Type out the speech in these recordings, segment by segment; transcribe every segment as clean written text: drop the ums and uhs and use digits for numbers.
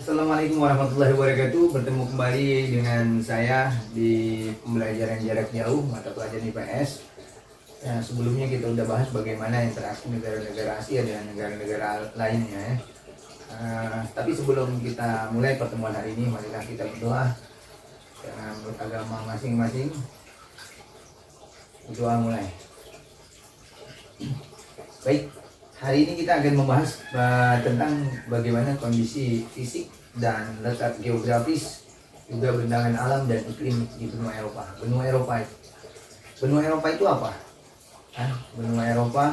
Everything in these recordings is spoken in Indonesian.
Assalamualaikum warahmatullahi wabarakatuh. Bertemu kembali dengan saya di pembelajaran jarak jauh mata pelajaran IPS. Nah, sebelumnya kita udah bahas bagaimana interaksi negara-negara Asia dengan negara-negara lainnya ya. Tapi sebelum kita mulai pertemuan hari ini, marilah kita berdoa dengan beragama masing-masing. Doa mulai. Baik. Hari ini kita akan membahas tentang bagaimana kondisi fisik dan letak geografis, juga bentangan alam dan iklim di benua Eropa. Benua Eropa itu apa? Benua Eropa,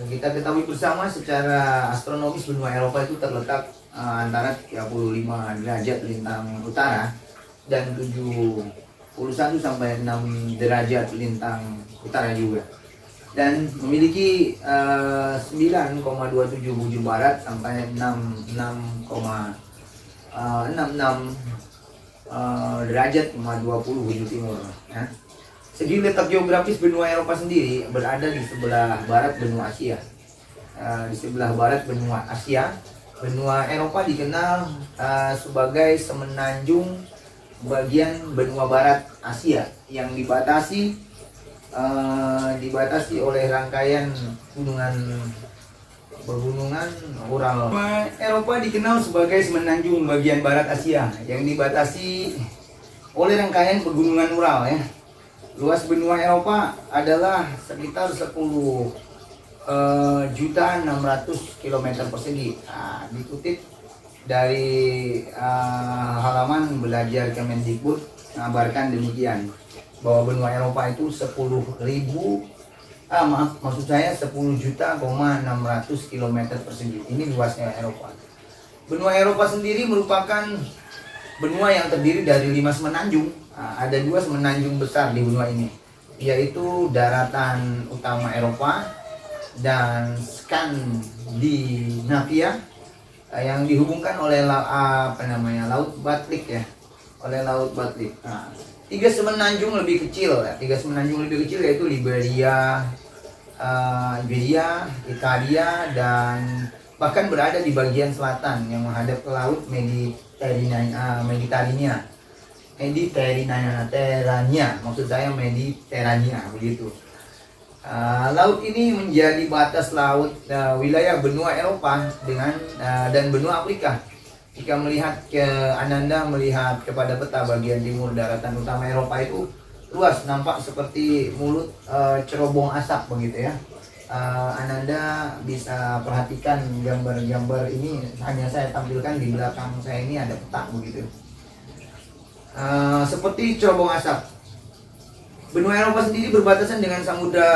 kita ketahui bersama secara astronomis benua Eropa itu terletak antara 35 derajat lintang utara dan 71 sampai 6 derajat lintang utara juga. Dan memiliki 9,27 bujur barat sampai 66 derajat 20 bujur timur. Segi letak geografis benua Eropa sendiri berada di sebelah barat benua Asia. Di sebelah barat benua Asia, benua Eropa dikenal sebagai semenanjung bagian benua barat Asia yang dibatasi oleh rangkaian pegunungan Ural. Eropa dikenal sebagai semenanjung bagian barat Asia yang dibatasi oleh rangkaian pegunungan Ural ya. Luas benua Eropa adalah sekitar 10.600 km persegi. Dikutip dari halaman belajar Kemendikbud mengabarkan demikian, bahwa benua Eropa itu 10.600 km persegi. Ini luasnya Eropa. Benua Eropa sendiri merupakan benua yang terdiri dari 5 semenanjung. Ada 2 semenanjung besar di benua ini, yaitu daratan utama Eropa dan Skandinavia yang dihubungkan oleh Laut Baltik ya, oleh Laut Baltik. 3 semenanjung lebih kecil yaitu Liberia, Italia, dan bahkan berada di bagian selatan yang menghadap ke laut Mediterania, begitu. Laut ini menjadi batas laut wilayah benua Eropa dan benua Afrika. Jika Ananda melihat kepada peta bagian timur daratan utama Eropa itu luas, nampak seperti mulut cerobong asap begitu ya. Ananda bisa perhatikan gambar-gambar ini, hanya saya tampilkan di belakang saya ini ada peta begitu. Seperti cerobong asap. Benua Eropa sendiri berbatasan dengan Samudra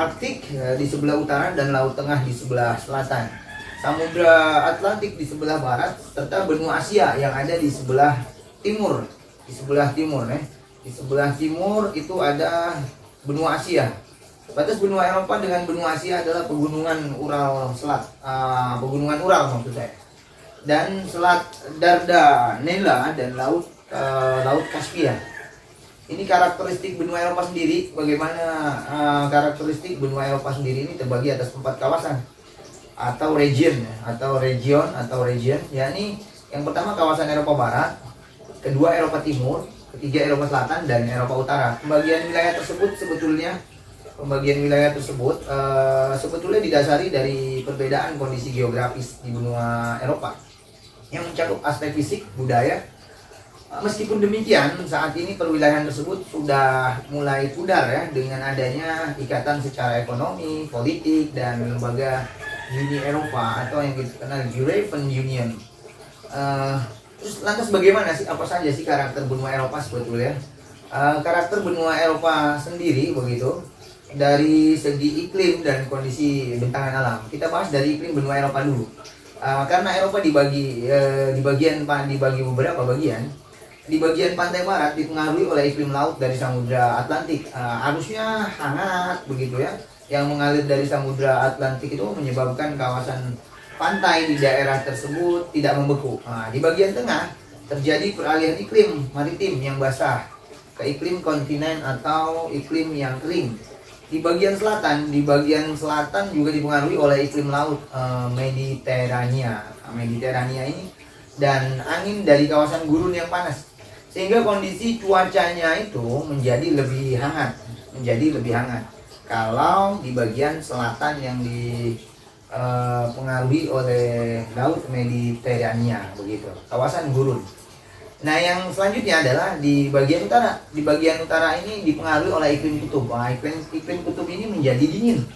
Arktik di sebelah utara dan Laut Tengah di sebelah selatan, Samudra Atlantik di sebelah barat, serta benua Asia yang ada di sebelah timur. Di sebelah timur itu ada benua Asia. Batas benua Eropa dengan benua Asia adalah pegunungan Ural pegunungan Ural maksud saya, dan Selat Dardanella dan Laut Kaspia. Ini karakteristik benua Eropa sendiri. Bagaimana karakteristik benua Eropa sendiri ini terbagi atas 4 kawasan atau region, yakni yang pertama kawasan Eropa Barat, kedua Eropa Timur, ketiga Eropa Selatan, dan Eropa Utara. Pembagian wilayah tersebut sebetulnya didasari dari perbedaan kondisi geografis di benua Eropa yang mencakup aspek fisik, budaya. Meskipun demikian, saat ini perwilayahan tersebut sudah mulai pudar ya, dengan adanya ikatan secara ekonomi, politik, dan lembaga Uni Eropa atau yang kita kenal European Union. Terus lantas bagaimana sih, apa saja sih karakter benua Eropa sebetulnya? Karakter benua Eropa sendiri begitu, dari segi iklim dan kondisi bentangan alam. Kita bahas dari iklim benua Eropa dulu. Karena Eropa dibagi beberapa bagian. Di bagian pantai barat dipengaruhi oleh iklim laut dari Samudra Atlantik. Arusnya hangat begitu ya, yang mengalir dari Samudra Atlantik itu menyebabkan kawasan pantai di daerah tersebut tidak membeku. Di bagian tengah terjadi peralihan iklim maritim yang basah ke iklim kontinen atau iklim yang kering. Di bagian selatan juga dipengaruhi oleh iklim laut Mediterania Mediterania ini, dan angin dari kawasan gurun yang panas, sehingga kondisi cuacanya itu menjadi lebih hangat, kalau di bagian selatan yang dipengaruhi oleh laut Mediterania begitu, kawasan gurun. Nah, yang selanjutnya adalah di bagian utara. Di bagian utara ini dipengaruhi oleh iklim kutub. Iklim kutub ini menjadi dingin.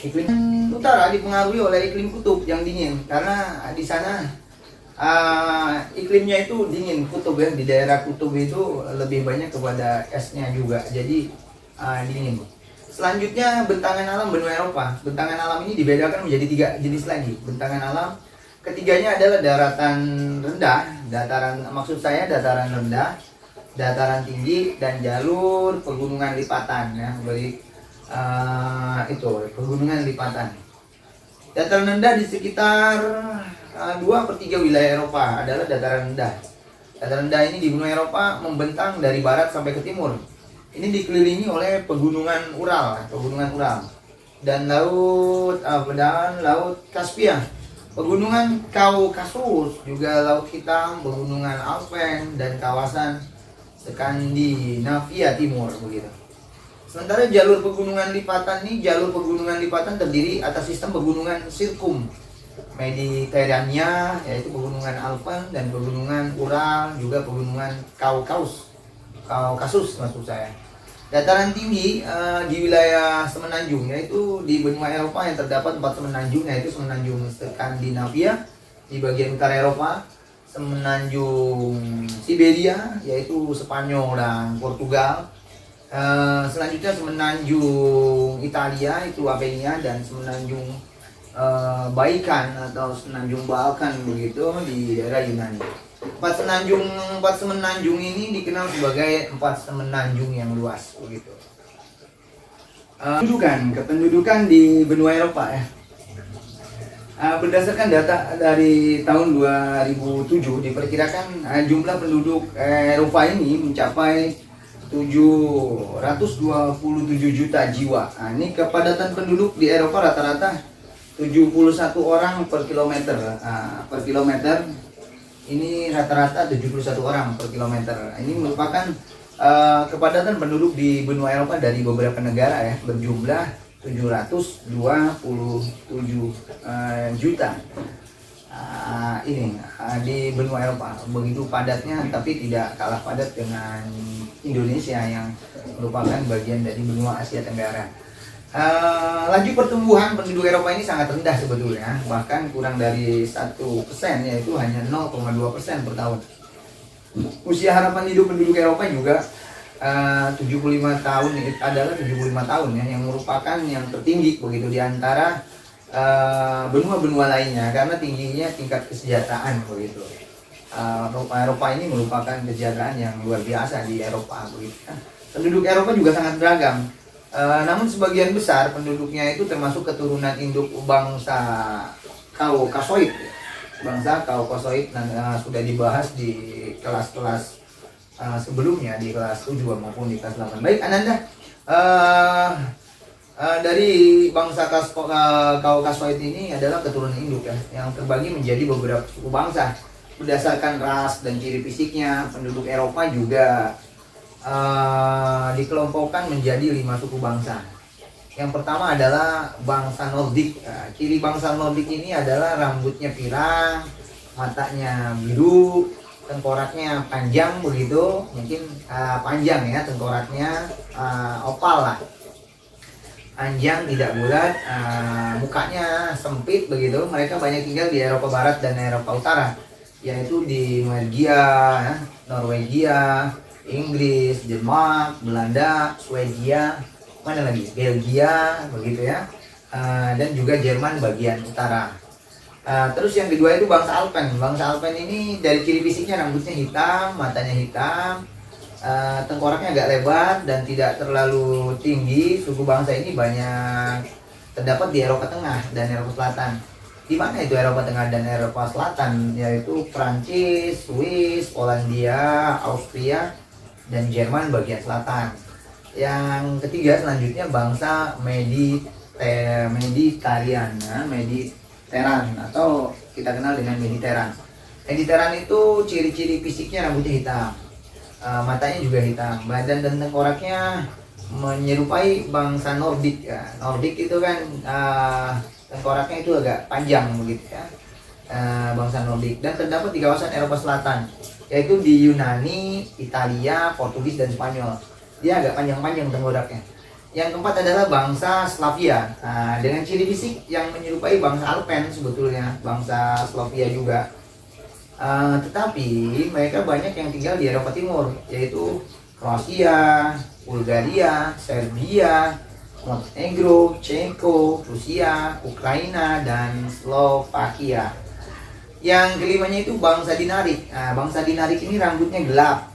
Iklim utara dipengaruhi oleh iklim kutub yang dingin, karena di sana iklimnya itu dingin, kutub ya. Di daerah kutub itu lebih banyak kepada esnya juga, jadi dingin. Selanjutnya bentangan alam benua Eropa. Bentangan alam ini dibedakan menjadi 3 jenis lagi. Bentangan alam ketiganya adalah daratan rendah, dataran rendah, dataran tinggi, dan jalur pegunungan lipatan ya. Itu pegunungan lipatan. Dataran rendah di sekitar 2/3 wilayah Eropa adalah dataran rendah. Dataran rendah ini di benua Eropa membentang dari barat sampai ke timur. Ini dikelilingi oleh pegunungan Ural dan laut Kaspia. Pegunungan Kaukasus, juga Laut Hitam, pegunungan Alpen, dan kawasan Skandinavia Timur begitu. Sementara jalur pegunungan lipatan terdiri atas sistem pegunungan sirkum Mediterania, yaitu pegunungan Alpen dan pegunungan Ural, juga pegunungan Kaukasus maksud saya. Dataran tinggi di wilayah semenanjung, yaitu di benua Eropa yang terdapat 4 semenanjung, yaitu semenanjung Skandinavia di bagian utara Eropa, semenanjung Siberia yaitu Spanyol dan Portugal, selanjutnya semenanjung Italia itu Apenia, dan semenanjung Baikan atau semenanjung Balkan begitu di daerah Yunani. 4 semenanjung ini dikenal sebagai 4 semenanjung yang luas begitu. Kependudukan di benua Eropa ya. Berdasarkan data dari tahun 2007 diperkirakan jumlah penduduk Eropa ini mencapai 727 juta jiwa. Ini kepadatan penduduk di Eropa rata-rata 71 orang per kilometer. Ini rata-rata 71 orang per kilometer. Ini merupakan kepadatan penduduk di benua Eropa dari beberapa negara ya, berjumlah 727 juta. Ini di benua Eropa begitu padatnya, tapi tidak kalah padat dengan Indonesia yang merupakan bagian dari benua Asia Tenggara. Laju pertumbuhan penduduk Eropa ini sangat rendah sebetulnya, bahkan kurang dari 1%, yaitu hanya 0,2% per tahun. Usia harapan hidup penduduk Eropa juga 75 tahun adalah 75 tahun ya, yang merupakan yang tertinggi begitu di antara benua-benua lainnya, karena tingginya tingkat kesejahteraan begitu. Eropa ini merupakan kesejahteraan yang luar biasa di Eropa begitu. Penduduk Eropa juga sangat beragam. Namun sebagian besar penduduknya itu termasuk keturunan induk bangsa Kaukasoid. Bangsa Kaukasoid sudah dibahas di kelas-kelas sebelumnya, di kelas 7 maupun di kelas 8. Baik Ananda, dari bangsa Kaukasoid ini adalah keturunan induk ya, yang terbagi menjadi beberapa suku bangsa. Berdasarkan ras dan ciri fisiknya, penduduk Eropa juga dikelompokkan menjadi 5 suku bangsa. Yang pertama adalah bangsa Nordik. Ciri bangsa Nordik ini adalah rambutnya pirang, matanya biru, tengkoraknya panjang begitu, mungkin panjang ya tengkoraknya, opal lah, panjang tidak bulat, mukanya sempit begitu. Mereka banyak tinggal di Eropa Barat dan Eropa Utara, yaitu di Norwegia, Inggris, Denmark, Belanda, Swedia, mana lagi? Belgia, begitu ya, dan juga Jerman bagian utara. Terus yang kedua itu bangsa Alpen. Bangsa Alpen ini dari ciri fisiknya rambutnya hitam, matanya hitam, tengkoraknya agak lebar dan tidak terlalu tinggi. Suku bangsa ini banyak terdapat di Eropa Tengah dan Eropa Selatan. Di mana itu Eropa Tengah dan Eropa Selatan? Yaitu Prancis, Swiss, Polandia, Austria, dan Jerman bagian selatan. Yang ketiga selanjutnya bangsa Mediteran atau kita kenal dengan Mediteran. Mediteran itu ciri-ciri fisiknya rambutnya hitam, matanya juga hitam, badan dan tengkoraknya menyerupai bangsa Nordik ya. Nordik itu kan tengkoraknya itu agak panjang begitu ya, bangsa Nordik, dan terdapat di kawasan Eropa Selatan, yaitu di Yunani, Italia, Portugis dan Spanyol. Dia agak panjang-panjang tengkoraknya. Yang keempat adalah bangsa Slavia, dengan ciri fisik yang menyerupai bangsa Alpen sebetulnya, bangsa Slavia juga. Tetapi mereka banyak yang tinggal di Eropa Timur, yaitu Kroasia, Bulgaria, Serbia, Montenegro, Ceko, Rusia, Ukraina, dan Slovakia. Yang kelimanya itu bangsa Dinarik. Bangsa Dinarik ini rambutnya gelap,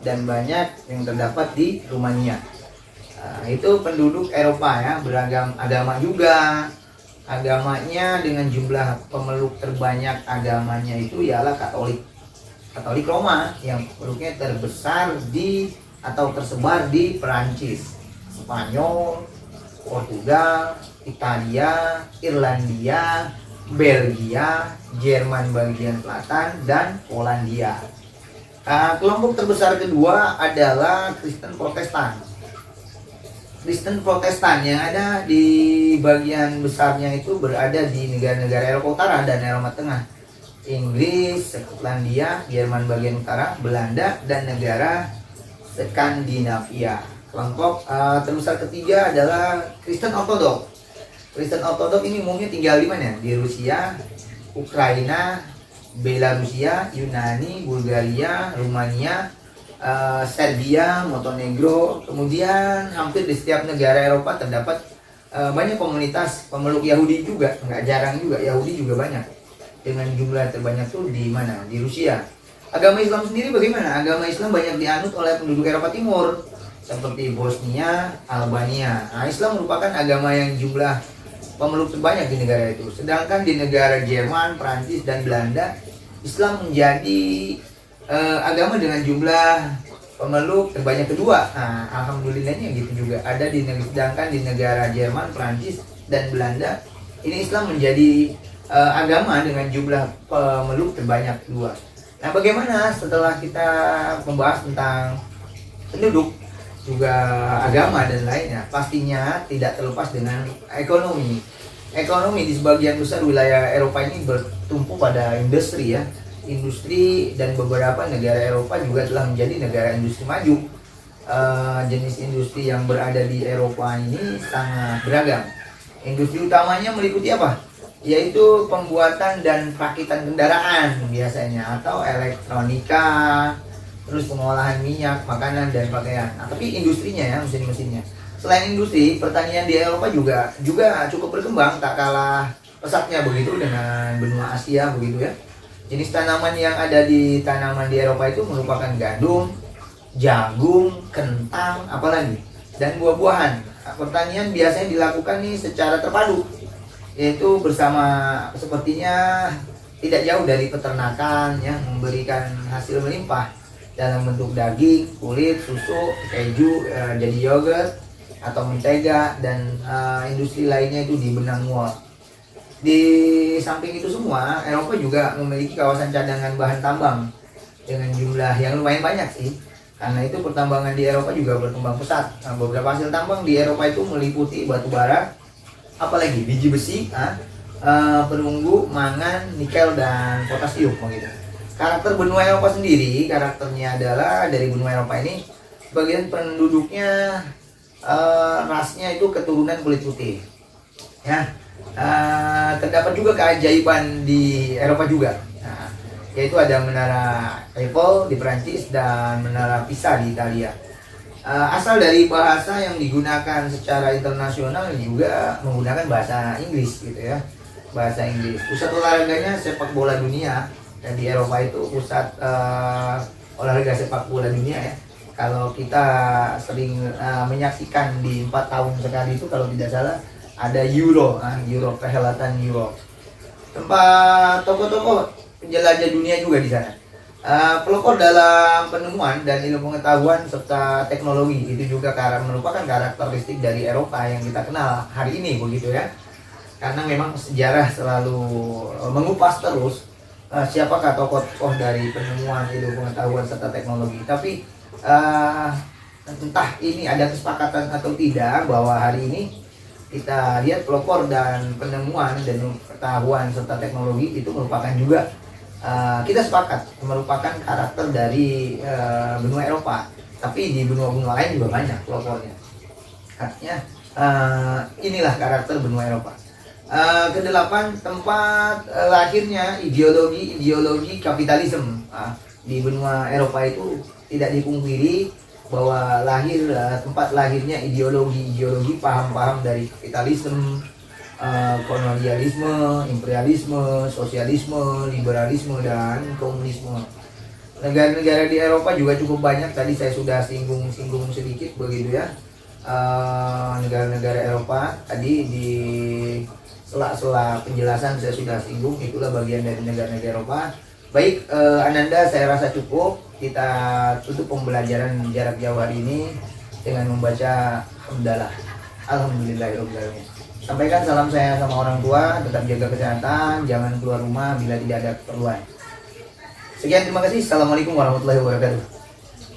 dan banyak yang terdapat di Rumania. Itu penduduk Eropa ya, beragam agama juga. Agamanya dengan jumlah pemeluk terbanyak agamanya itu ialah Katolik Roma, yang penduduknya terbesar atau tersebar di Perancis, Spanyol, Portugal, Italia, Irlandia, Belgia, Jerman bagian selatan, dan Polandia. Kelompok terbesar kedua adalah Kristen Protestan. Kristen Protestan yang ada di bagian besarnya itu berada di negara-negara Eropa Utara dan Eropa Tengah, Inggris, Skotlandia, Jerman bagian utara, Belanda, dan negara Skandinavia. Kelompok terbesar ketiga adalah Kristen Ortodok. Kristen Ortodok ini umumnya tinggal di mana? Di Rusia, Ukraina, Belarusia, Yunani, Bulgaria, Rumania, Serbia, Montenegro. Kemudian hampir di setiap negara Eropa terdapat banyak komunitas pemeluk Yahudi juga, nggak jarang juga Yahudi juga banyak. Dengan jumlah terbanyak tuh di mana? Di Rusia. Agama Islam sendiri bagaimana? Agama Islam banyak dianut oleh penduduk Eropa Timur seperti Bosnia, Albania. Islam merupakan agama yang jumlah pemeluk terbanyak di negara itu. Sedangkan di negara Jerman, Prancis, dan Belanda, Islam menjadi agama dengan jumlah pemeluk terbanyak kedua. Alhamdulillahnya gitu juga. Sedangkan di negara Jerman, Prancis, dan Belanda, ini Islam menjadi agama dengan jumlah pemeluk terbanyak kedua. Nah, bagaimana setelah kita membahas tentang penduduk, juga agama dan lainnya, pastinya tidak terlepas dengan ekonomi. Ekonomi di sebagian besar wilayah Eropa ini bertumpu pada industri ya. Industri, dan beberapa negara Eropa juga telah menjadi negara industri maju. Jenis industri yang berada di Eropa ini sangat beragam. Industri utamanya meliputi apa? Yaitu pembuatan dan perakitan kendaraan biasanya, atau elektronika, terus pengolahan minyak, makanan, dan pakaian. Tapi industrinya ya, mesin-mesinnya. Selain industri, pertanian di Eropa juga cukup berkembang, tak kalah pesatnya begitu dengan benua Asia begitu ya. Jenis tanaman yang ada di tanaman di Eropa itu merupakan gandum, jagung, kentang, apalagi, dan buah-buahan. Pertanian biasanya dilakukan nih secara terpadu, yaitu sepertinya tidak jauh dari peternakan yang memberikan hasil melimpah dalam bentuk daging, kulit, susu, keju, jadi yogurt atau mentega, dan industri lainnya itu di benang wol. Di samping itu semua, Eropa juga memiliki kawasan cadangan bahan tambang dengan jumlah yang lumayan banyak sih. Karena itu pertambangan di Eropa juga berkembang pesat. Beberapa hasil tambang di Eropa itu meliputi batu bara, apalagi biji besi, perunggu, mangan, nikel, dan potasium begitu. Karakter benua Eropa sendiri, karakternya adalah dari benua Eropa ini, sebagian penduduknya rasnya itu keturunan kulit putih. Ya. Terdapat juga keajaiban di Eropa juga, yaitu ada menara Eiffel di Perancis dan menara Pisa di Italia. Asal dari bahasa yang digunakan secara internasional juga menggunakan bahasa Inggris gitu ya, bahasa Inggris. Pusat olahraganya sepak bola dunia, dan di Eropa itu pusat olahraga sepak bola dunia ya. Kalau kita sering menyaksikan di 4 tahun sekali itu, kalau tidak salah, ada Euro, perhelatan Euro. Tempat tokoh-tokoh penjelajah dunia juga di sana. Pelopor dalam penemuan dan ilmu pengetahuan serta teknologi itu juga merupakan karakteristik dari Eropa yang kita kenal hari ini begitu ya. karena memang sejarah selalu mengupas terus siapakah tokoh-tokoh dari penemuan, ilmu pengetahuan serta teknologi. Tapi entah ini ada kesepakatan atau tidak bahwa hari ini kita lihat pelopor dan penemuan dan pengetahuan serta teknologi itu merupakan juga kita sepakat merupakan karakter dari benua Eropa. Tapi di benua-benua lain juga banyak pelopornya. Artinya inilah karakter benua Eropa. Kedelapan, tempat lahirnya ideologi kapitalisme di benua Eropa itu tidak dipungkiri bahwa tempat lahirnya ideologi paham-paham dari kapitalisme, kolonialisme, imperialisme, sosialisme, liberalisme, dan komunisme. Negara-negara di Eropa juga cukup banyak, tadi saya sudah singgung sedikit begitu ya. Negara-negara Eropa tadi di sela-sela penjelasan saya sudah singgung, itulah bagian dari negara-negara Eropa. Baik, Ananda, saya rasa cukup. Kita tutup pembelajaran jarak jauh hari ini dengan membaca hamdalah. Alhamdulillahirobbilalamin. Sampaikan salam saya sama orang tua, tetap jaga kesehatan, jangan keluar rumah bila tidak ada keperluan. Sekian, terima kasih. Assalamualaikum warahmatullahi wabarakatuh.